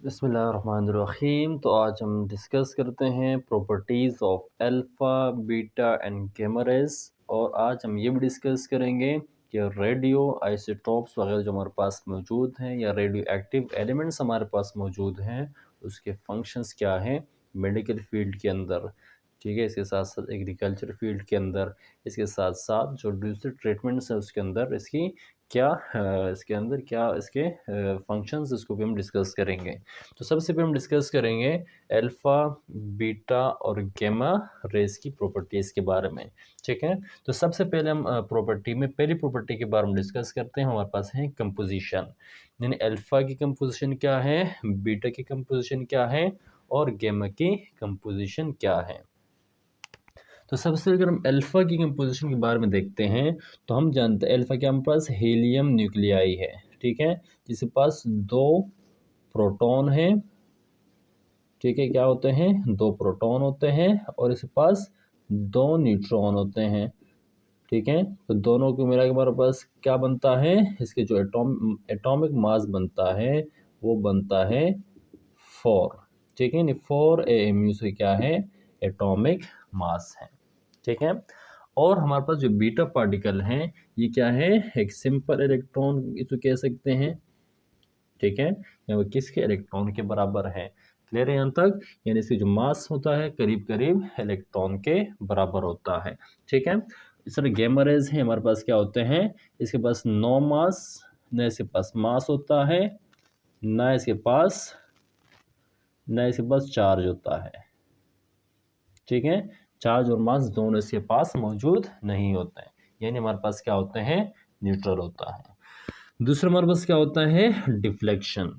बिस्मिल्लाहिर्रहमानिर्रहीम। तो आज हम डिस्कस करते हैं properties of alpha, beta and gamma rays. और आज हम ये भी डिस्कस करेंगे कि रेडियो आइसोटोप्स वगैरह जो हमारे पास मौजूद हैं या रेडियो एक्टिव एलिमेंट्स हमारे पास मौजूद हैं, उसके फंक्शंस क्या हैं मेडिकल फील्ड के अंदर, ठीक है। इसके साथ साथ एग्रीकल्चर फील्ड के अंदर, इसके साथ साथ जो दूसरे ट्रीटमेंट्स हैं उसके अंदर इसकी क्या इसके अंदर क्या इसके फंक्शंस, इसको भी हम डिस्कस करेंगे। तो सबसे पहले हम डिस्कस करेंगे अल्फ़ा, बीटा और गामा रेज़ की प्रॉपर्टीज़ के बारे में, ठीक है। तो सबसे पहले हम प्रॉपर्टी में पहली प्रॉपर्टी के बारे में डिस्कस करते हैं। हमारे पास है कंपोजिशन, यानी अल्फ़ा की कंपोजिशन क्या है, बीटा की कंपोजिशन क्या है और गामा की कंपोजिशन क्या है। तो सबसे अगर हम अल्फ़ा की कंपोजिशन के बारे में देखते हैं तो हम जानते हैं अल्फ़ा के हमारे पास हीलियम न्यूक्लियाई है, ठीक है, जिसके पास दो प्रोटॉन हैं, ठीक है। क्या होते हैं, दो प्रोटॉन होते हैं और इसके पास दो न्यूट्रॉन होते हैं, ठीक है। तो दोनों को मिला के हमारे पास क्या बनता है, इसके जो एटॉमिक मास बनता है वो बनता है 4, ठीक है। 4 AMU से क्या है, एटॉमिक मास है, ठीक है। और हमारे पास जो बीटा पार्टिकल हैं ये क्या है, एक सिंपल इलेक्ट्रॉन इसको कह सकते हैं, ठीक है। या वो किसके इलेक्ट्रॉन के बराबर है, क्लियर है यहाँ तक। यानी इसकी जो मास होता है करीब करीब इलेक्ट्रॉन के बराबर होता है, ठीक है। इस तरह गामा रेज है, हमारे पास क्या होते हैं, इसके पास नो मास, न इसके पास मास होता है, ना इसके पास चार्ज होता है, ठीक है। चार्ज और मास दोनों इसके पास मौजूद नहीं होते हैं, यानी हमारे पास क्या होते हैं, न्यूट्रल होता है। दूसरा हमारे पास क्या होता है, डिफ्लेक्शन।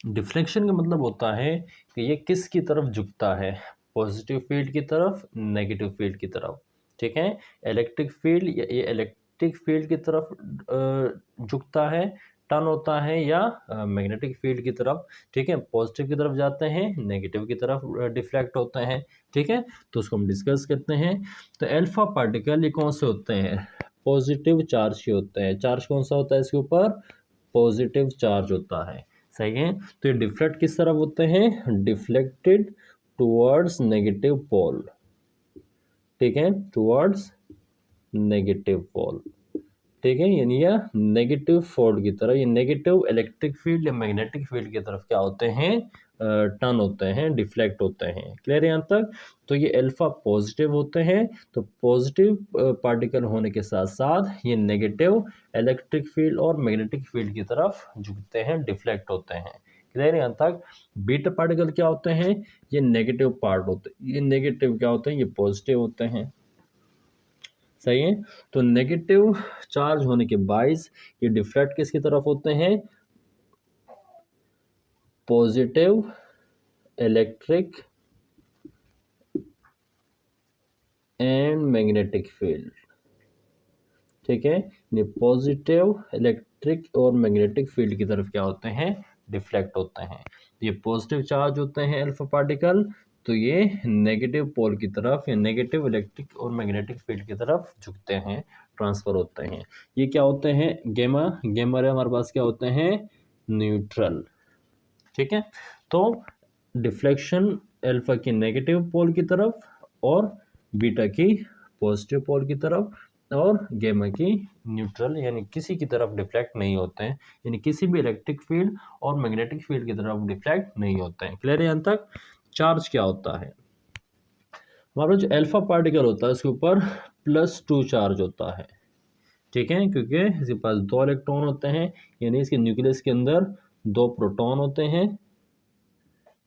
डिफ्लेक्शन का मतलब होता है कि ये किस की तरफ झुकता है, पॉजिटिव फील्ड की तरफ, नेगेटिव फील्ड की तरफ, ठीक है। इलेक्ट्रिक फील्ड ये इलेक्ट्रिक फील्ड की तरफ झुकता है, टर्न होता है, या मैग्नेटिक फील्ड की तरफ, ठीक है, पॉजिटिव की तरफ जाते हैं, नेगेटिव की तरफ डिफ्लेक्ट होते हैं, ठीक है। तो उसको हम डिस्कस करते हैं। तो अल्फा पार्टिकल ये कौन से होते हैं, पॉजिटिव चार्ज के होते हैं। चार्ज कौन सा होता है इसके ऊपर, पॉजिटिव चार्ज होता है, सही है। तो ये डिफ्लेक्ट किस तरफ होते हैं, डिफ्लेक्टेड टुवर्ड्स नेगेटिव पोल, ठीक है, टुवर्ड्स नेगेटिव पोल, ठीक है। यानी यह नेगेटिव फोल्ड की तरफ, ये नेगेटिव इलेक्ट्रिक फील्ड या मैग्नेटिक फील्ड की तरफ क्या होते हैं, टर्न होते हैं, डिफ्लेक्ट होते हैं, क्लियर है यहाँ तक। तो ये अल्फा पॉजिटिव होते हैं, तो पॉजिटिव पार्टिकल होने के साथ साथ ये नेगेटिव इलेक्ट्रिक फील्ड और मैग्नेटिक फील्ड की तरफ झुकते हैं, डिफ्लेक्ट होते हैं, क्लियर है यहाँ तक। बीटा पार्टिकल क्या होते हैं, ये नेगेटिव पार्ट होते हैं, ये नेगेटिव क्या होते हैं, ये पॉजिटिव होते हैं, सही है। तो नेगेटिव चार्ज होने के बाइस ये डिफ्लेक्ट किसकी तरफ होते हैं, positive electric and magnetic field, ठीक है। ये पॉजिटिव इलेक्ट्रिक और मैग्नेटिक फील्ड की तरफ क्या होते हैं, डिफ्लेक्ट होते हैं। ये पॉजिटिव चार्ज होते हैं अल्फा पार्टिकल, तो ये नेगेटिव पोल की तरफ या नेगेटिव इलेक्ट्रिक और मैग्नेटिक फील्ड की तरफ झुकते हैं, ट्रांसफर होते हैं। ये क्या होते हैं, गेमा गेमा रे हमारे पास क्या होते हैं, न्यूट्रल, ठीक है। तो डिफ्लेक्शन अल्फा की नेगेटिव पोल की तरफ और बीटा की पॉजिटिव पोल की तरफ और गेमा की न्यूट्रल, यानी किसी की तरफ डिफ्लेक्ट नहीं होते हैं, यानी किसी भी इलेक्ट्रिक फील्ड और मैग्नेटिक फील्ड की तरफ डिफ्लेक्ट नहीं होते हैं, क्लियर है यहाँ तक। चार्ज क्या होता है, हमारा जो अल्फा पार्टिकल होता है उसके ऊपर +2 चार्ज होता है, ठीक है, क्योंकि इसके पास दो इलेक्ट्रॉन होते हैं, यानी इसके न्यूक्लियस के अंदर दो प्रोटॉन होते हैं,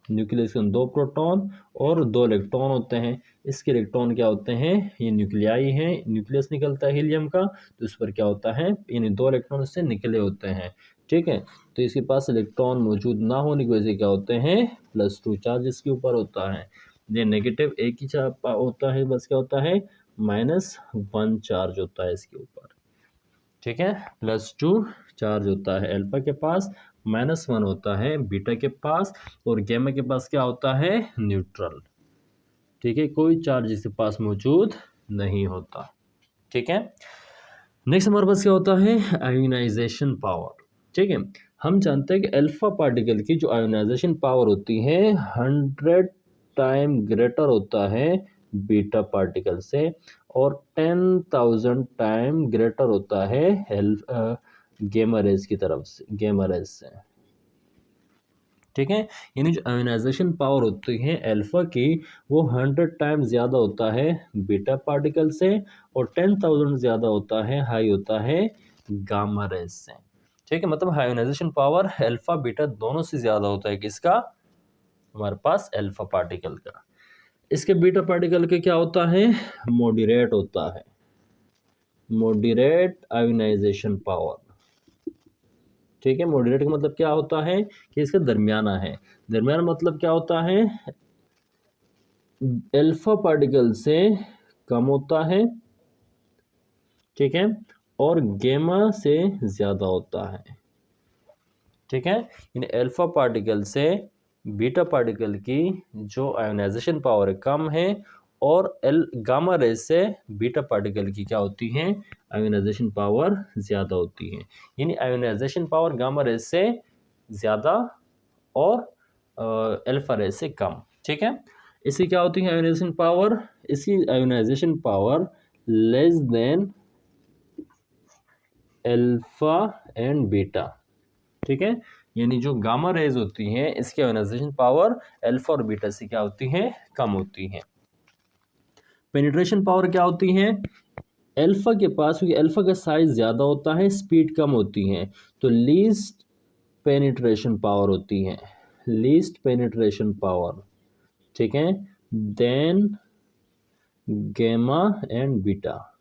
न्यूक्लियस के अंदर दो प्रोटॉन और दो इलेक्ट्रॉन होते हैं। इसके इलेक्ट्रॉन क्या होते हैं, ये न्यूक्लियाई हैं, न्यूक्लियस निकलता है हीलियम का, तो इस पर क्या होता है, यानी दो इलेक्ट्रॉन इससे निकले होते हैं, ठीक है। तो इसके पास इलेक्ट्रॉन मौजूद ना होने की वजह से क्या होते हैं, +2 चार्ज इसके ऊपर होता है। ये नेगेटिव एक ही चार्ज होता है, बस क्या होता है, -1 चार्ज होता है इसके ऊपर, ठीक है। +2 चार्ज होता है अल्फा के पास, -1 होता है बीटा के पास, और गामा के पास क्या होता है, न्यूट्रल, ठीक है, कोई चार्ज इसके पास मौजूद नहीं होता, ठीक है। नेक्स्ट हमारे पास क्या होता है, आयोनाइजेशन पावर, ठीक है। हम जानते हैं कि अल्फा पार्टिकल की जो आयोनाइजेशन पावर होती है 100 टाइम ग्रेटर होता है बीटा पार्टिकल से, और 10,000 टाइम ग्रेटर होता है गैमा रेज की तरफ से, गैमा रेज से। ठीक है, यानी जो आयोनाइजेशन पावर होती है अल्फा की वो 100 टाइम ज़्यादा होता है बीटा पार्टिकल से, और 10,000 ज़्यादा होता है, हाई होता है गामा रेज से। ठीक है, मतलब आयोनाइजेशन पावर अल्फा बीटा दोनों से ज़्यादा होता है किसका, हमारे पास अल्फा पार्टिकल का। इसके बीटा पार्टिकल के क्या होता है, मॉडरेट होता है, मॉडरेट आयोनाइजेशन पावर। ठीक है, मॉडरेट का मतलब क्या होता है कि इसका दरमियाना है। दरमियाना मतलब क्या होता है, अल्फा पार्टिकल से कम होता है, ठीक है, और गैमा से ज़्यादा होता है। ठीक है, यानी अल्फा पार्टिकल से बीटा पार्टिकल की जो आयोनाइजेशन पावर है कम है, और गामा रेज से बीटा पार्टिकल की क्या होती है, आयोनाइजेशन पावर ज़्यादा होती है। यानी आयोनाइजेशन पावर गामा रेज से ज़्यादा और अल्फा रेज से कम। ठीक है, इसकी क्या होती है आयोनाइजेशन पावर, इसकी ionization power less than alpha and beta. ठीक है, यानी जो गामा रेज होती हैं इसकी आयोनाइजेशन पावर अल्फा और बीटा से क्या होती है, कम होती है। पेनिट्रेशन पावर क्या होती है, अल्फा के पास, क्योंकि अल्फा का साइज ज़्यादा होता है, स्पीड कम होती है, तो लीस्ट पेनिट्रेशन पावर होती है, लीस्ट पेनिट्रेशन पावर। ठीक है, देन गैमा एंड बीटा।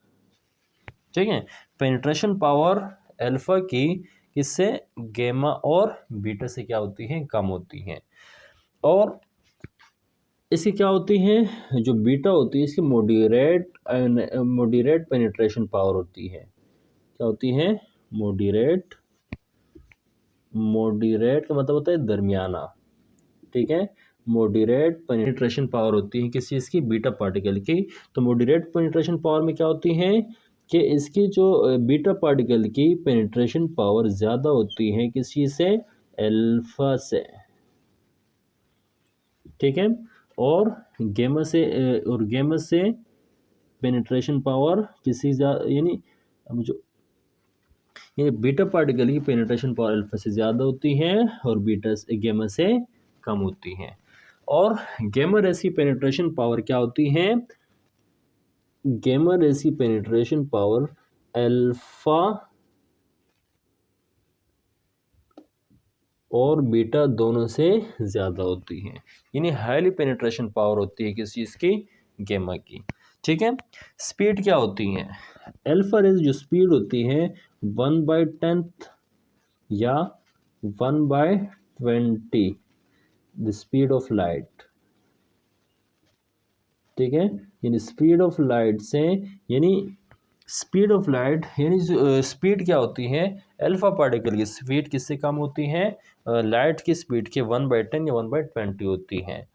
ठीक है, पेनिट्रेशन पावर अल्फा की किससे, गैमा और बीटा से क्या होती है, कम होती है। और इसकी क्या होती है, जो बीटा होती है इसकी मॉडरेट पेनिट्रेशन पावर होती है। क्या होती है, मॉडरेट, मॉडरेट का मतलब होता है दरमियाना। ठीक है, मॉडरेट पेनिट्रेशन पावर होती है किस चीज़ की, बीटा पार्टिकल की। तो मॉडरेट पेनिट्रेशन पावर में क्या होती है कि इसकी जो बीटा पार्टिकल की पेनिट्रेशन पावर ज़्यादा होती है किस चीज़ से, अल्फा से। ठीक है, और गैमा से, और गैमा से पेनिट्रेशन पावर किसी यानी अब जो, यानी बीटा पार्टिकल की पेनिट्रेशन पावर अल्फा से ज़्यादा होती है और बीटा से, गैमा से कम होती है। और गैमा रेस की पेनिट्रेशन पावर क्या होती है, गैमा रेस की पेनिट्रेशन पावर अल्फा और बीटा दोनों से ज़्यादा होती है, यानी हाईली पेनिट्रेशन पावर होती है किस चीज़ की, गैमा की। ठीक है, स्पीड क्या होती है, अल्फा रेज जो स्पीड होती है 1/10 या 1/20 द स्पीड ऑफ लाइट। ठीक है, यानी स्पीड ऑफ लाइट से, यानी स्पीड ऑफ लाइट, यानी स्पीड क्या होती है, अल्फा पार्टिकल की स्पीड किससे कम होती है, लाइट की स्पीड के 1/10 या 1/20 होती है।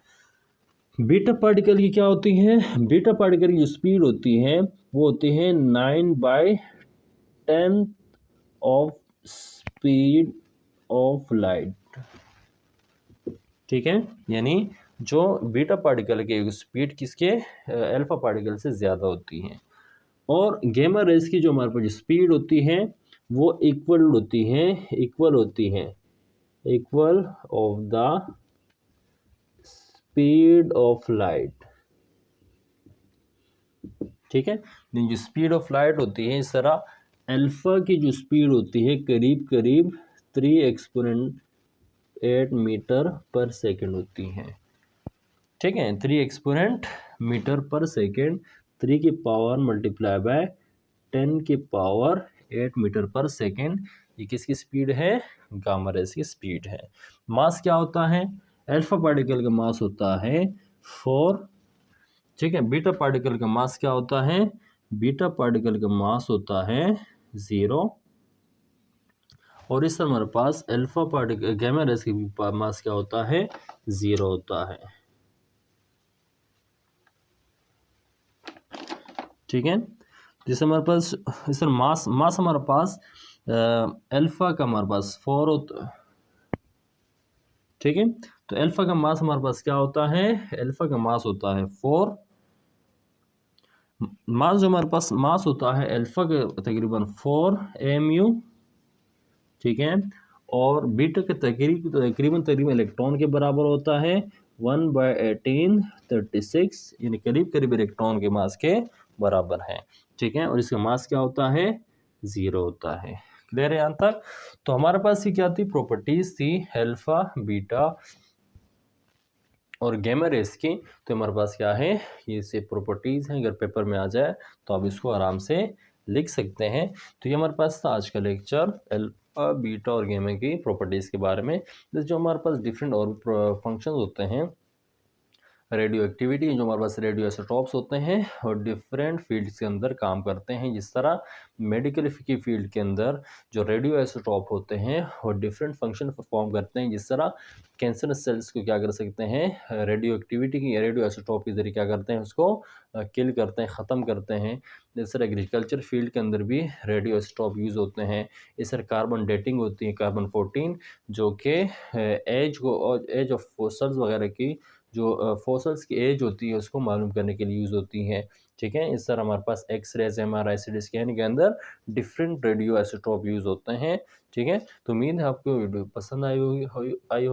बीटा पार्टिकल की क्या होती है, बीटा पार्टिकल की जो स्पीड होती है वो होती है 9/10 ऑफ स्पीड ऑफ लाइट। ठीक है, यानी जो बीटा पार्टिकल की स्पीड किसके, अल्फा पार्टिकल से ज़्यादा होती है। और गैमा रेस की जो हमारे पास जो स्पीड होती है वो इक्वल होती है, इक्वल होती है, equal of the speed of light. ठीक है, जो स्पीड ऑफ लाइट होती है, इस तरह अल्फा की जो स्पीड होती है करीब करीब 3 एक्सपोनेंट 8 मीटर पर सेकेंड होती है। ठीक है, 3 एक्सपोनेंट मीटर पर सेकेंड, 3 की पावर मल्टीप्लाई बाय 10 की पावर 8 मीटर पर सेकेंड, ये किसकी स्पीड है, गामा रेस की स्पीड है। मास क्या होता है, अल्फा पार्टिकल का मास होता है 4। ठीक है, बीटा पार्टिकल का मास क्या होता है, बीटा पार्टिकल का मास होता है 0। और इस तरह हमारे पास अल्फा पार्टिकल, गैमा रेस की मास क्या होता है, 0 होता है। ठीक है, जैसे हमारे पास इस तरह मास हमारे पास अल्फ़ा का हमारे पास 4 होता, ठीक है। तो अल्फ़ा का मास हमारे पास क्या होता है, अल्फ़ा का मास होता है 4, मास जो हमारे पास मास होता है अल्फ़ा का तकरीबन 4 mu, ठीक है। और बीटा के तकरीबन इलेक्ट्रॉन के बराबर होता है 1/1836, यानी करीब करीब इलेक्ट्रॉन के मास के बराबर है, ठीक है। और इसका मास क्या होता है, 0 होता है। क्लियर है यहाँ तक। तो हमारे पास ये क्या थी, प्रॉपर्टीज थी अल्फा बीटा और गैमा रेस की। तो हमारे पास क्या है, ये से प्रॉपर्टीज हैं, अगर पेपर में आ जाए तो आप इसको आराम से लिख सकते हैं। तो ये हमारे पास था आज का लेक्चर अल्फा बीटा और गैमा की प्रॉपर्टीज के बारे में। जो हमारे पास डिफरेंट और फंक्शंस होते हैं, रेडियो एक्टिविटी, जो हमारे पास रेडियो आइसोटॉप्स होते हैं और डिफरेंट फील्ड्स के अंदर काम करते हैं। जिस तरह मेडिकल की फील्ड के अंदर जो रेडियो आइसोटॉप होते हैं और डिफरेंट फंक्शन परफॉर्म करते हैं। जिस तरह कैंसर सेल्स को क्या कर सकते हैं, रेडियो एक्टिविटी की रेडियो आइसोटॉप के जरिए क्या करते हैं, उसको किल करते हैं, ख़त्म करते हैं। जिस तरह एग्रीकल्चर फील्ड के अंदर भी रेडियो आइसोटॉप यूज़ होते हैं। इस तरह कार्बन डेटिंग होती है, कार्बन 14, जो कि एज ऑफ फोसल्स वगैरह की जो फॉसल्स की एज होती है उसको मालूम करने के लिए यूज़ होती हैं, ठीक है। इस तरह हमारे पास एक्सरेज, एमआरआई, सीटी स्कैन के अंदर डिफरेंट रेडियो आइसोटोप यूज़ होते हैं, ठीक है। तो उम्मीद है आपको वीडियो पसंद आई होगी।